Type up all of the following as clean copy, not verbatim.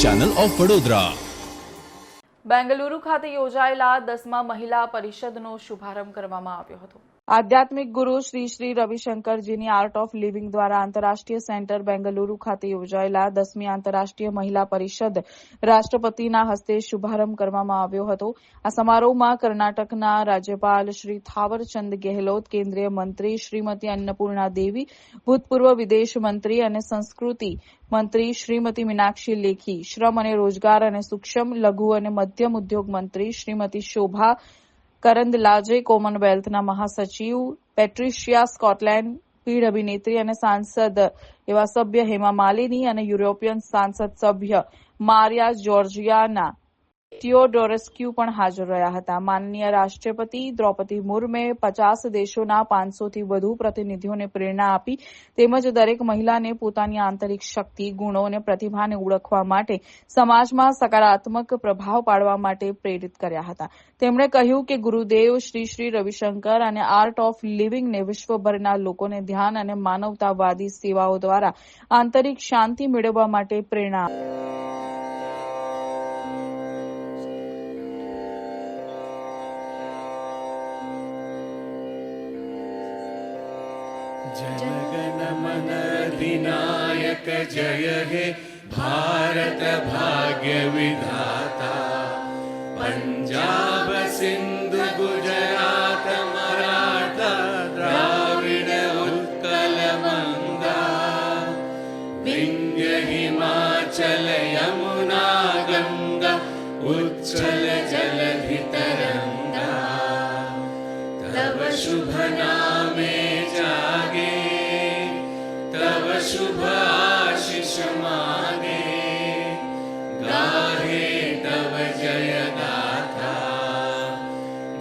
Channel of Vadodara. Bengaluru ખાતે યોજાયેલા 10મા મહિલા પરિષદનો શુભારંભ કરવામાં આવ્યો હતો. આધ્યાત્મિક ગુરુ શ્રી શ્રી રવિશંકરજીની આર્ટ ઓફ લિવિંગ દ્વારા આંતરરાષ્ટ્રીય સેન્ટર બેંગલુરુ ખાતે યોજાયેલા 10મી આંતરરાષ્ટ્રીય મહિલા પરિષદ રાષ્ટ્રપતિના હસ્તે શુભારંભ કરવામાં આવ્યો હતો. આ સમારોહમાં કર્ણાટકના રાજ્યપાલ શ્રી થાવરચંદ ગેહલોત, કેન્દ્રીય મંત્રી શ્રીમતી અન્નપૂર્ણા દેવી, ભૂતપૂર્વ વિદેશ મંત્રી અને સંસ્કૃતિ મંત્રી શ્રીમતી મીનાક્ષી લેખી, શ્રમ અને રોજગાર અને સૂક્ષ્મ, લઘુ અને મધ્યમ ઉદ્યોગ મંત્રી શ્રીમતી શોભા કરંદલાજે, કોમનવેલ્થના મહાસચિવ પેટ્રિશિયા સ્કોટલેન્ડ, પીઢ અભિનેત્રી અને સાંસદ એવા સભ્ય હેમા માલિની અને યુરોપિયન સાંસદ સભ્ય મારિયા જોર્જિયાના ટિયોડોરેસ્ક્યુ પણ હાજર રહ્યા હતા. માનનીય રાષ્ટ્રપતિ દ્રૌપદી મુર્મુએ 50 દેશોના 500થી વધુ પ્રતિનિધિઓને પ્રેરણા આપી તેમજ દરેક મહિલાને પોતાની આંતરિક શક્તિ, ગુણો અને પ્રતિભાને ઓળખવા માટે સમાજમાં સકારાત્મક પ્રભાવ પાડવા માટે પ્રેરિત કર્યા હતા. તેમણે કહ્યું કે ગુરુદેવ શ્રી શ્રી રવિશંકર અને આર્ટ ઓફ લિવિંગને વિશ્વભરના લોકોને ધ્યાન અને માનવતાવાદી સેવાઓ દ્વારા આંતરિક શાંતિ મેળવવા માટે પ્રેરણા जनगणमन अधिनायक जय हे भारत भाग्य विधाता. पंजाब सिंधु गुजरात मराठा द्राविड उत्कल गंगा, विंध्य हिमाचल यमुना गंगा उच्चल जलधि तरंगा. तव शुभ नामे जागे, तव शुभ आशीष मागे, गाहे तव जय गाथा.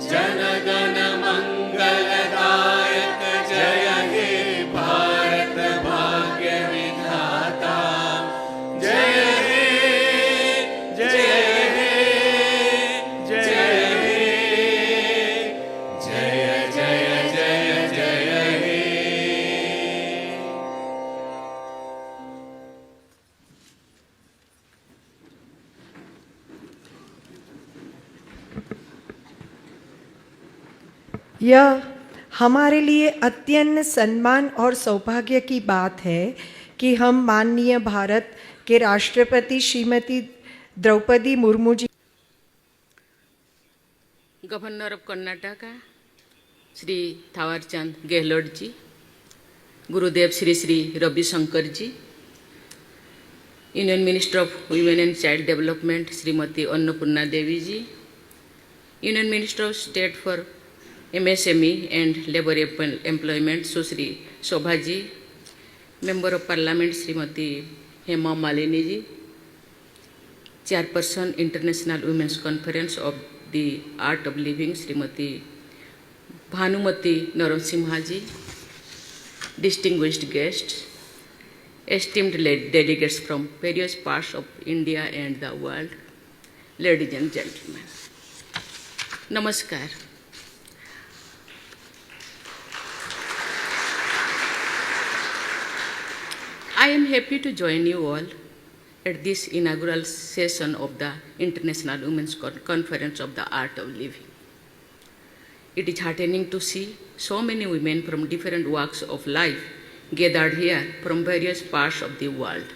जनगण मंगलदायक जय हे भारत भाग्य विधाता. जय हे जय हे जय हे जय जय जय जय हे. यह हमारे लिए अत्यंत सम्मान और सौभाग्य की बात है कि हम माननीय भारत के राष्ट्रपति Shrimati Draupadi Murmu ji, governor of Karnataka Shri Thaawarchand Gehlot ji, Gurudev Shri Shri Ravishankar ji, union minister of women and child development Shrimati Annapurna Devi ji, union minister of state for MSME and labour employment Sushri Shobha ji, member of parliament Shrimati Hema Malini ji, chairperson international women's conference of the art of living Shrimati Bhanumati Narasimha ji, distinguished guests, esteemed delegates from various parts of India and the world, ladies and gentlemen, Namaskar. I am happy to join you all at this inaugural session of the International Women's Conference of the Art of Living. It is heartening to see so many women from different walks of life gathered here from various parts of the world.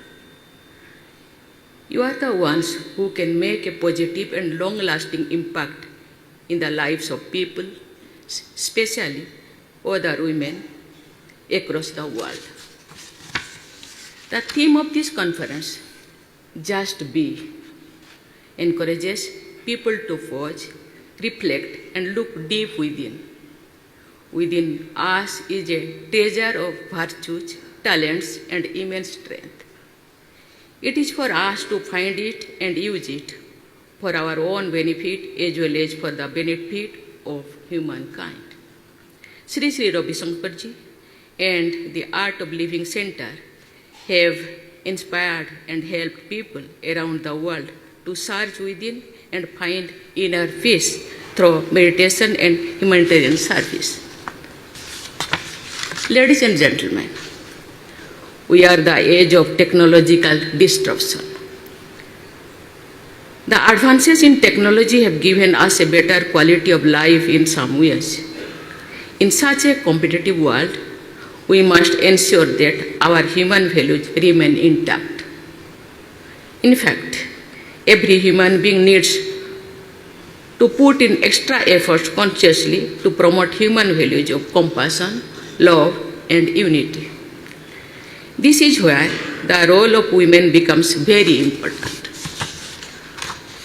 You are the ones who can make a positive and long-lasting impact in the lives of people, especially other women across the world. The theme of this conference, Just Be, encourages people to pause, reflect, and look deep within. Within us is a treasure of virtues, talents, and immense strength. It is for us to find it and use it for our own benefit as well as for the benefit of humankind. Sri Sri Ravishankar Ji and the Art of Living Center have inspired and helped people around the world to search within and find inner peace through meditation and humanitarian service. Ladies and gentlemen, we are the age of technological disruption. The advances in technology have given us a better quality of life in some ways. In such a competitive world, we must ensure that our human values remain intact. In fact, every human being needs to put in extra efforts consciously to promote human values of compassion, love, and unity. This is where the role of women becomes very important.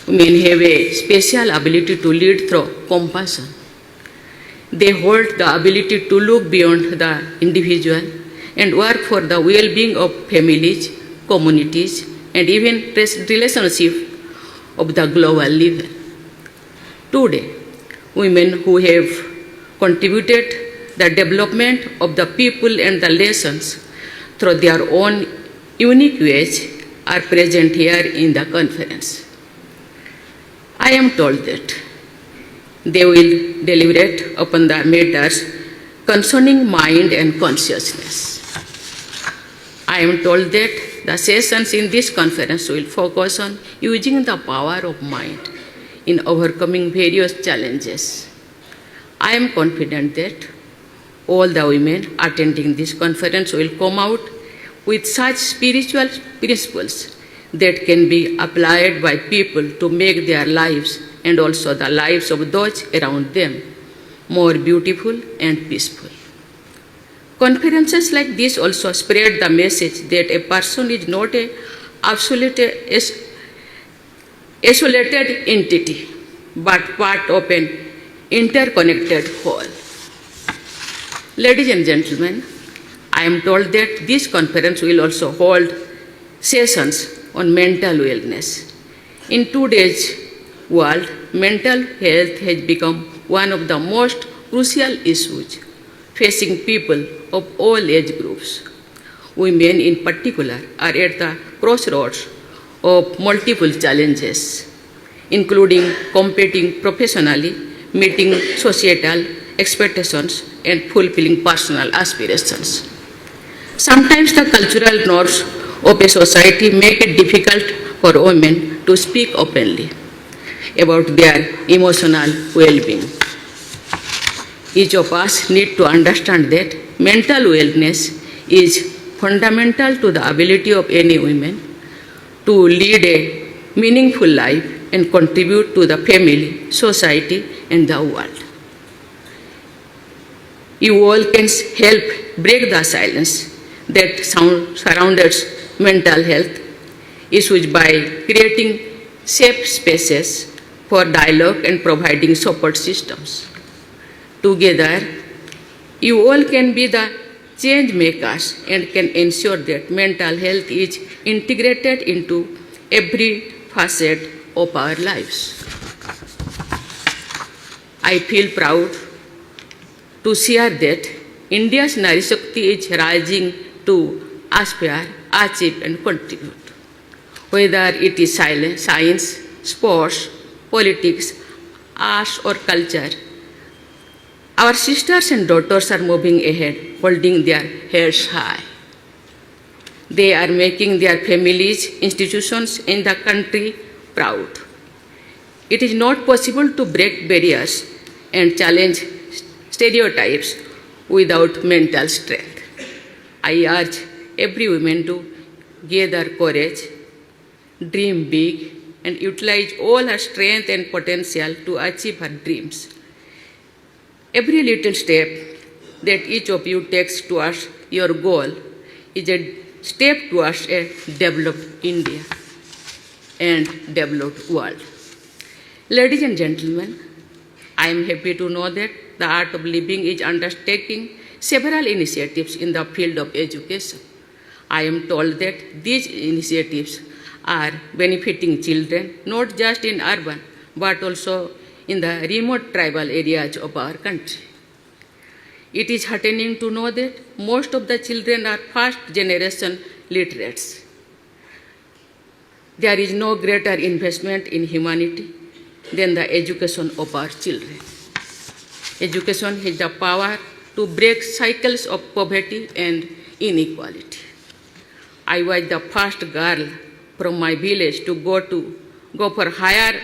Women have a special ability to lead through compassion. They hold the ability to look beyond the individual and work for the well-being of families, communities, and even relationships of the global level. Today, women who have contributed the development of the people and the nations through their own unique ways are present here in the conference. I am told that they will deliberate upon the matters concerning mind and consciousness. I am told that the sessions in this conference will focus on using the power of mind in overcoming various challenges. I am confident that all the women attending this conference will come out with such spiritual principles that can be applied by people to make their lives and also the lives of those around them more beautiful and peaceful. Conferences like this also spread the message that a person is not an isolated entity, but part of an interconnected whole. Ladies and gentlemen, I am told that this conference will also hold sessions on mental wellness. In today's world, mental health has become one of the most crucial issues facing people of all age groups. Women in particular are at the crossroads of multiple challenges, including competing professionally, meeting societal expectations, and fulfilling personal aspirations. Sometimes the cultural norms of a society make it difficult for women to speak openly about their emotional well-being. Each of us need to understand that mental wellness is fundamental to the ability of any woman to lead a meaningful life and contribute to the family, society, and the world. You all can help break the silence that surrounds mental health issues by creating safe spaces for dialogue and providing support systems. Together, you all can be the change makers and can ensure that mental health is integrated into every facet of our lives. I feel proud to share that India's Nari Shakti is rising to aspire, achieve, and contribute. Whether it is science, sports, politics, arts, or culture, our sisters and daughters are moving ahead, holding their heads high. They are making their families, institutions, in the country proud. It is not possible to break barriers and challenge stereotypes without mental strength. I urge every woman to gather courage, dream big, and utilize all her strength and potential to achieve her dreams. Every little step that each of you takes towards your goal is a step towards a developed India and developed world. Ladies and gentlemen, I am happy to know that the Art of Living is undertaking several initiatives in the field of education. I am told that these initiatives are benefiting children not just in urban but also in the remote tribal areas of our country. It is heartening to know that most of the children are first generation literates. There is no greater investment in humanity than the education of our children. Education has the power to break cycles of poverty and inequality. I was the first girl from my village to go to go for higher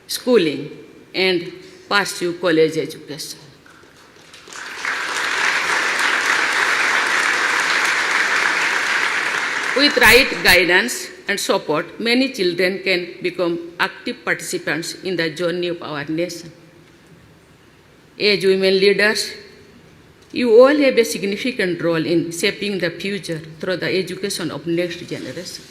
schooling and pursue college education. With right guidance and support, many children can become active participants in the journey of our nation. As women leaders, you all have a significant role in shaping the future through the education of next generation.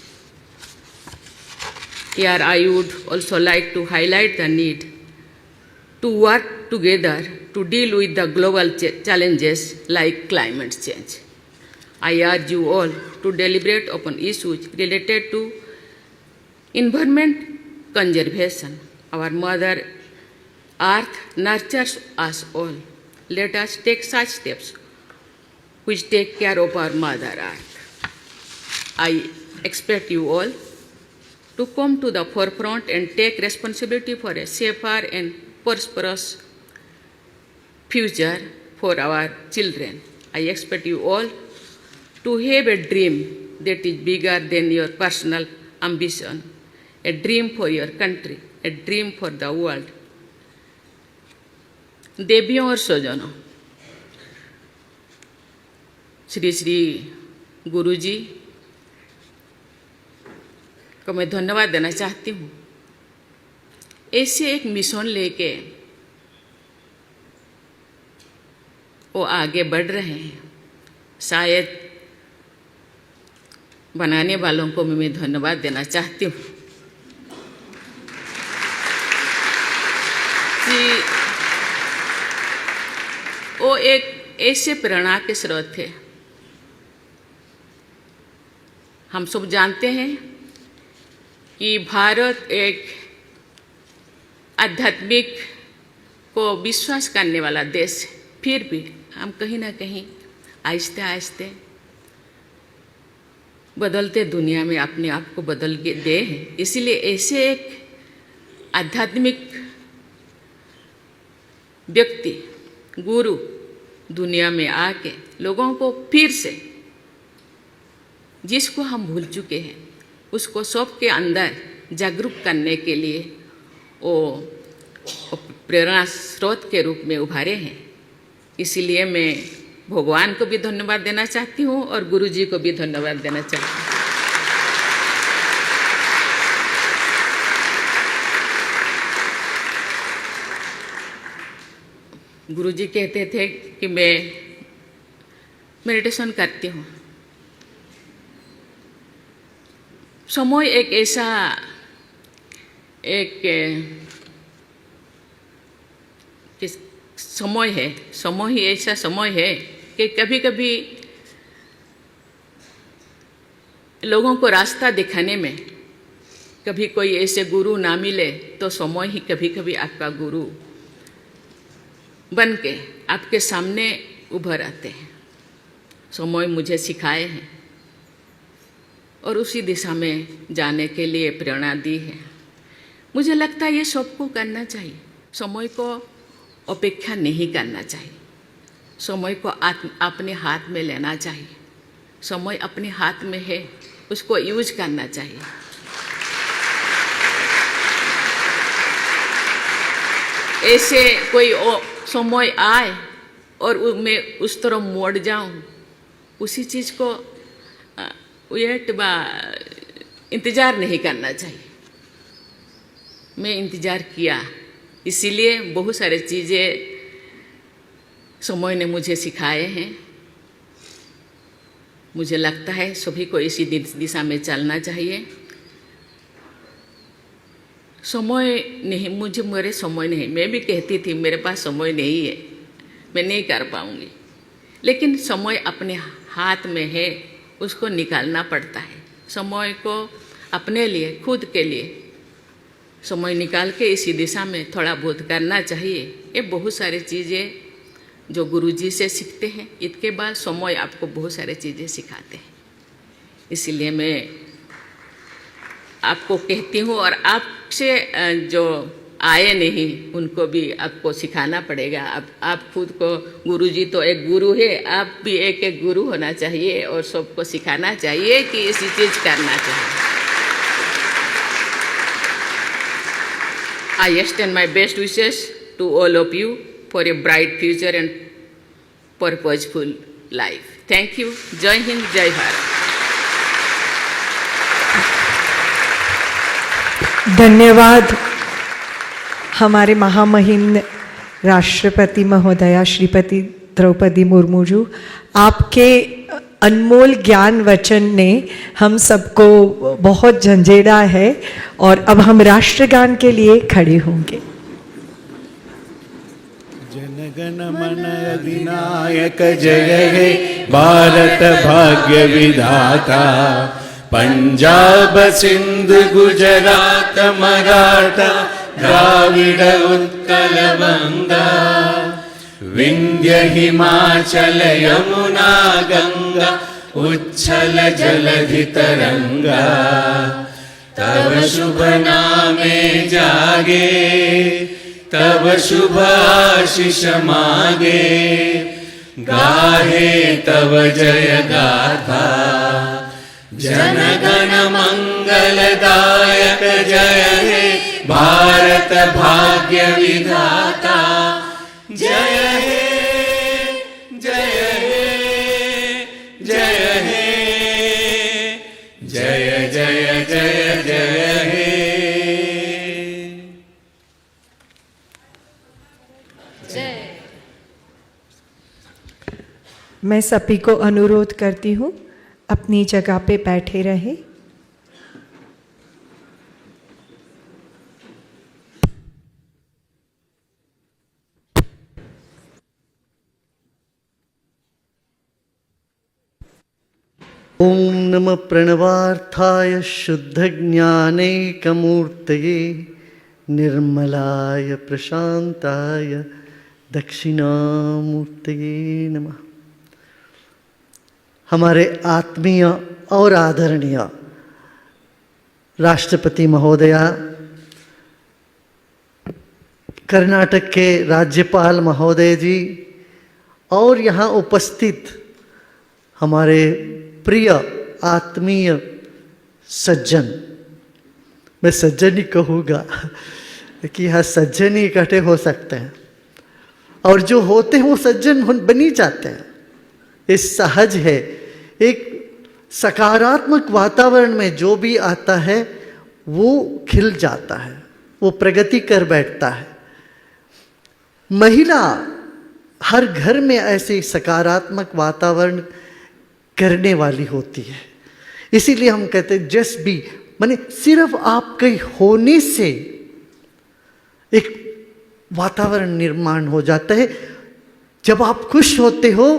Here I would also like to highlight the need to work together to deal with the global challenges like climate change. I urge you all to deliberate upon issues related to environment conservation. Our Mother Earth nurtures us all. Let us take such steps which take care of our Mother Earth. I expect you all to come to the forefront and take responsibility for a safer and prosperous future for our children. I expect you all to have a dream that is bigger than your personal ambition, a dream for your country, a dream for the world. देवियों और स्वजनों, श्री श्री गुरुजी को मैं धन्यवाद देना चाहती हूँ। ऐसे एक मिशन लेके वो आगे बढ़ रहे हैं। शायद बनाने वालों को मैं धन्यवाद देना चाहती हूँ कि वो एक ऐसे प्रेरणा के स्रोत थे। हम सब जानते हैं कि भारत एक आध्यात्मिक को विश्वास करने वाला देश है, फिर भी हम कहीं ना कहीं आहिस्ते आहिस्ते बदलते दुनिया में अपने आप को बदल के दे हैं। इसीलिए ऐसे एक आध्यात्मिक व्यक्ति, गुरु दुनिया में आके लोगों को फिर से, जिसको हम भूल चुके हैं, उसको सबके अंदर जागरूक करने के लिए वो प्रेरणा स्रोत के रूप में उभारे हैं। इसीलिए मैं भगवान को भी धन्यवाद देना चाहती हूँ और गुरु जी को भी धन्यवाद देना चाहती हूँ। गुरु जी कहते थे कि मैं मेडिटेशन करती हूँ। समय एक ऐसा समय है, समय ही ऐसा समय है कि कभी कभी लोगों को रास्ता दिखाने में कभी कोई ऐसे गुरु ना मिले तो समय ही कभी कभी आपका गुरु बन के आपके सामने उभर आते हैं। समय मुझे सिखाए हैं और उसी दिशा में जाने के लिए प्रेरणा दी है। मुझे लगता है ये सबको करना चाहिए। समय को अपेक्षा नहीं करना चाहिए। समय को अपने हाथ में लेना चाहिए। समय अपने हाथ में है, उसको यूज करना चाहिए। ऐसे कोई समय आए और मैं उस तरफ मोड़ जाऊं, उसी चीज़ को इंतज़ार नहीं करना चाहिए। मैं इंतज़ार किया, इसीलिए बहुत सारी चीज़ें समय ने मुझे सिखाए हैं। मुझे लगता है सभी को इसी दिशा में चलना चाहिए। समय नहीं, मुझे मेरे समय नहीं, मैं भी कहती थी मेरे पास समय नहीं है, मैं नहीं कर पाऊँगी, लेकिन समय अपने हाथ में है, उसको निकालना पड़ता है। समय को अपने लिए, खुद के लिए समय निकाल के इसी दिशा में थोड़ा बहुत करना चाहिए। ये बहुत सारी चीज़ें जो गुरुजी से सीखते हैं, इसके बाद समय आपको बहुत सारी चीज़ें सिखाते हैं। इसीलिए मैं आपको कहती हूँ और आपसे जो आए नहीं उनको भी आपको सिखाना पड़ेगा। आप खुद को, गुरुजी तो एक गुरु है, आप भी एक गुरु होना चाहिए और सबको सिखाना चाहिए कि इसी चीज़ करना चाहिए। I extend my best wishes to all of you for a bright future and purposeful life. Thank you. Jai Hind, Jai Bharat. धन्यवाद हमारे महामहिम राष्ट्रपति महोदया श्रीमती द्रौपदी मुर्मू जी। आपके अनमोल ज्ञान वचन ने हम सबको बहुत झंझेड़ा है और अब हम राष्ट्रगान के लिए खड़े होंगे। जनगण मन अधिनायक जय हे भारत भाग्य विधाता, पंजाब सिंध गुजरात मराठा द्राविड उत्कल बंगा, विंध्य हिमाचल यमुना गंगा उच्छल जलधि तरंगा, तब शुभ नामे जागे तब शुभ आशीष मागे, गाहे तब जय गाथा, जनगण मंगलदायक जय हे भारत भाग्य विधाता, जय हे जय हे जय हे जय जय जय जय हे। मैं सभी को अनुरोध करती हूँ अपनी जगह पे बैठे रहे। ओम नमः प्रणवार्थाय शुद्धज्ञानैकमूर्तये निर्मलाय प्रशांताय दक्षिणामूर्तये नमः। हमारे आत्मीय और आदरणीय राष्ट्रपति महोदया, कर्नाटक के राज्यपाल महोदय जी और यहाँ उपस्थित हमारे प्रिय आत्मीय सज्जन, मैं सज्जन ही कहूँगा कि यहाँ सज्जन ही इकट्ठे हो सकते हैं और जो होते हैं वो सज्जन बनी जाते हैं। ये सहज है। एक सकारात्मक वातावरण में जो भी आता है वो खिल जाता है, वो प्रगति कर बैठता है। महिला हर घर में ऐसे सकारात्मक वातावरण करने वाली होती है। इसीलिए हम कहते हैं जस्ट बी, माने सिर्फ आपके होने से एक वातावरण निर्माण हो जाता है। जब आप खुश होते हो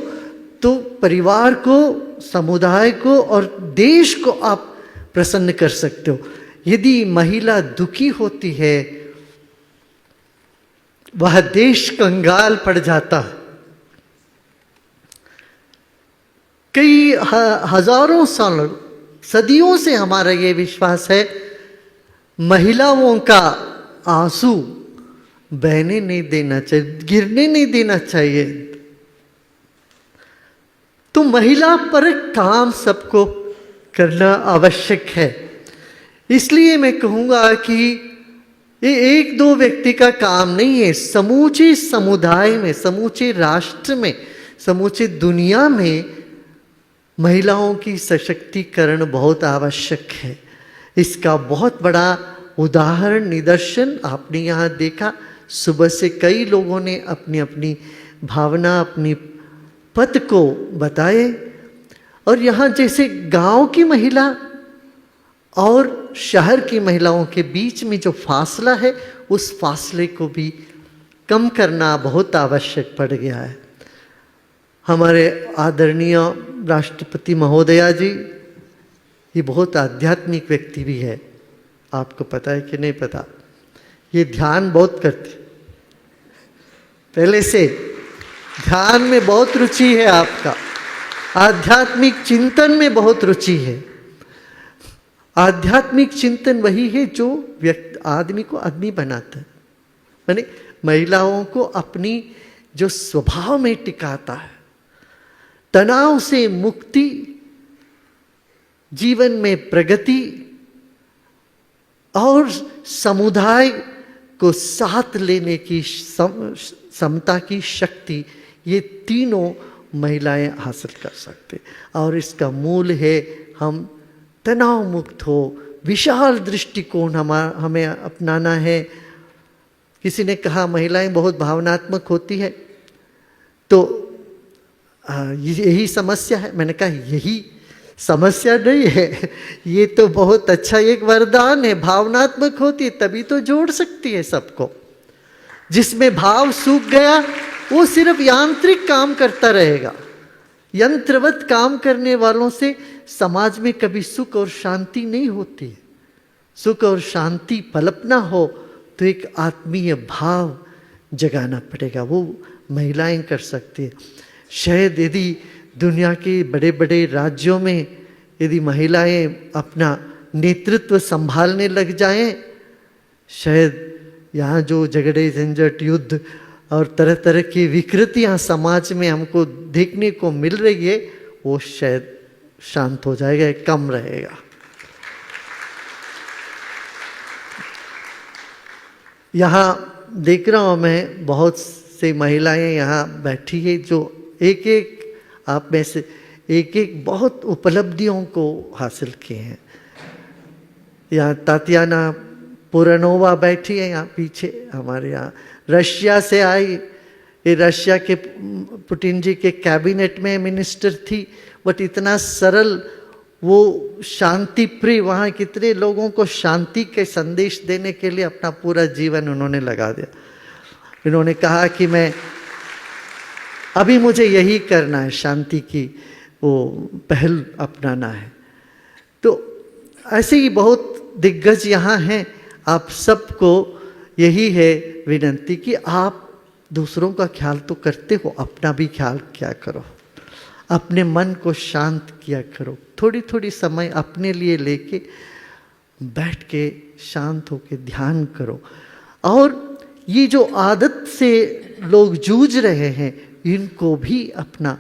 तो परिवार को, समुदाय को और देश को आप प्रसन्न कर सकते हो। यदि महिला दुखी होती है वह देश कंगाल पड़ जाता है। कई हजारों साल, सदियों से हमारा ये विश्वास है, महिलाओं का आंसू बहने नहीं देना चाहिए, गिरने नहीं देना चाहिए। तो महिला पर काम सबको करना आवश्यक है। इसलिए मैं कहूँगा कि ये एक दो व्यक्ति का काम नहीं है, समूचे समुदाय में, समूचे राष्ट्र में, समूचे दुनिया में महिलाओं की सशक्तिकरण बहुत आवश्यक है। इसका बहुत बड़ा उदाहरण, निदर्शन आपने यहाँ देखा। सुबह से कई लोगों ने अपनी अपनी भावना, अपनी पद को बताए और यहाँ जैसे गांव की महिला और शहर की महिलाओं के बीच में जो फासला है, उस फासले को भी कम करना बहुत आवश्यक पड़ गया है। हमारे आदरणीय राष्ट्रपति महोदया जी ये बहुत आध्यात्मिक व्यक्ति भी है। आपको पता है कि नहीं पता? ये ध्यान बहुत करते, पहले से ध्यान में बहुत रुचि है आपका, आध्यात्मिक चिंतन में बहुत रुचि है। आध्यात्मिक चिंतन वही है जो व्यक्ति, आदमी को आदमी बनाता है, माने महिलाओं को अपनी जो स्वभाव में टिकाता है। तनाव से मुक्ति, जीवन में प्रगति और समुदाय को साथ लेने की समता की शक्ति, ये तीनों महिलाएं हासिल कर सकते। और इसका मूल है हम तनाव मुक्त हो, विशाल दृष्टिकोण हमें अपनाना है। किसी ने कहा महिलाएं बहुत भावनात्मक होती है, तो यही समस्या है। मैंने कहा यही समस्या नहीं है, ये तो बहुत अच्छा एक वरदान है। भावनात्मक होती है तभी तो जोड़ सकती है सबको। जिसमें भाव सूख गया वो सिर्फ यांत्रिक काम करता रहेगा। यंत्रवत काम करने वालों से समाज में कभी सुख और शांति नहीं होती है। सुख और शांति पलपना हो तो एक आत्मीय भाव जगाना पड़ेगा, वो महिलाएं कर सकती है। शायद यदि दुनिया के बड़े बड़े राज्यों में यदि महिलाएं अपना नेतृत्व संभालने लग जाएं, शायद यहाँ जो झगड़े झंझट युद्ध और तरह तरह की विकृतियाँ समाज में हमको देखने को मिल रही है, वो शायद शांत हो जाएगा, कम रहेगा। यहाँ देख रहा हूँ मैं बहुत से महिलाएं यहाँ बैठी है जो एक एक आप में से एक एक बहुत उपलब्धियों को हासिल किए हैं। यहाँ तातियाना पुरानोवा बैठी है यहाँ पीछे हमारे यहाँ, रशिया से आई। ये रशिया के पुतिन जी के कैबिनेट में मिनिस्टर थी, बट इतना सरल, वो शांति प्रिय, वहाँ कितने लोगों को शांति के संदेश देने के लिए अपना पूरा जीवन उन्होंने लगा दिया। इन्होंने कहा कि मैं अभी मुझे यही करना है, शांति की वो पहल अपनाना है। तो ऐसे ही बहुत दिग्गज यहाँ हैं। आप सबको यही है विनंती कि आप दूसरों का ख्याल तो करते हो, अपना भी ख्याल किया करो, अपने मन को शांत किया करो। थोड़ी थोड़ी समय अपने लिए लेके बैठ के शांत होके ध्यान करो। और ये जो आदत से लोग जूझ रहे हैं, इनको भी अपना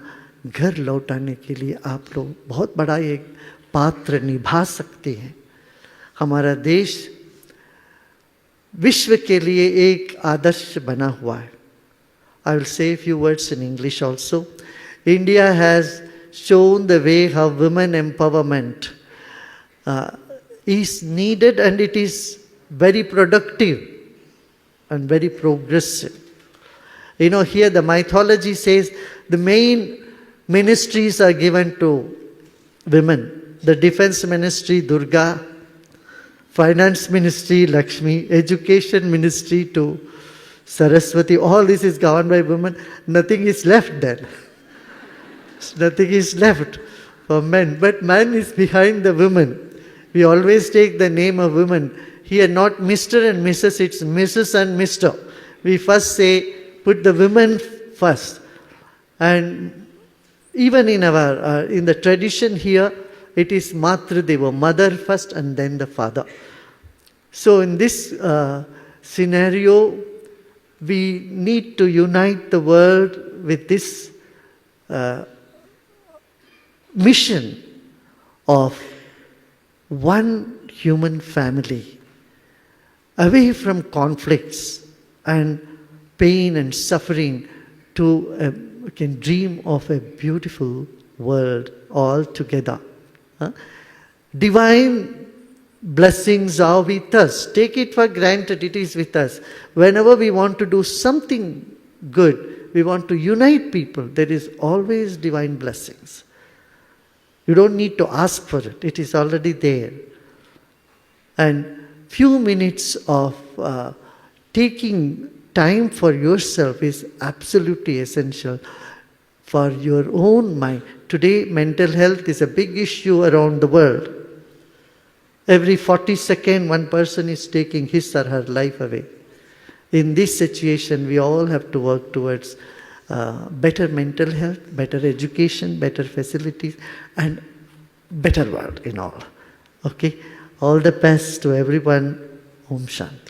घर लौटाने के लिए आप लोग बहुत बड़ा एक पात्र निभा सकते हैं। हमारा देश विश्व के लिए एक आदर्श बना हुआ है। I will say a few words in English also. India has shown the way how women empowerment is needed, and it is very productive and very progressive. You know, here the mythology says the main ministries are given to women. The defense ministry, Durga; finance ministry, Lakshmi; education ministry to Saraswati. All this is governed by women. Nothing is left there. Nothing is left for men. But man is behind the women. We always take the name of women. Here not Mr. and Mrs., it's Mrs. and Mr. We first say, put the women first. And even in our in the tradition here, it is Matradeva, mother first and then the father. So in this scenario, we need to unite the world with this mission of one human family, away from conflicts and pain and suffering, to can dream of a beautiful world all together. Divine blessings are with us. Take it for granted, it is with us. Whenever we want to do something good, we want to unite people, there is always divine blessings. You don't need to ask for it, it is already there. And few minutes of taking time for yourself is absolutely essential for your own mind. Today, mental health is a big issue around the world. Every 40 seconds, one person is taking his or her life away. In this situation, we all have to work towards better mental health, better education, better facilities, and better world in all. Okay? All the best to everyone. Om Shanti.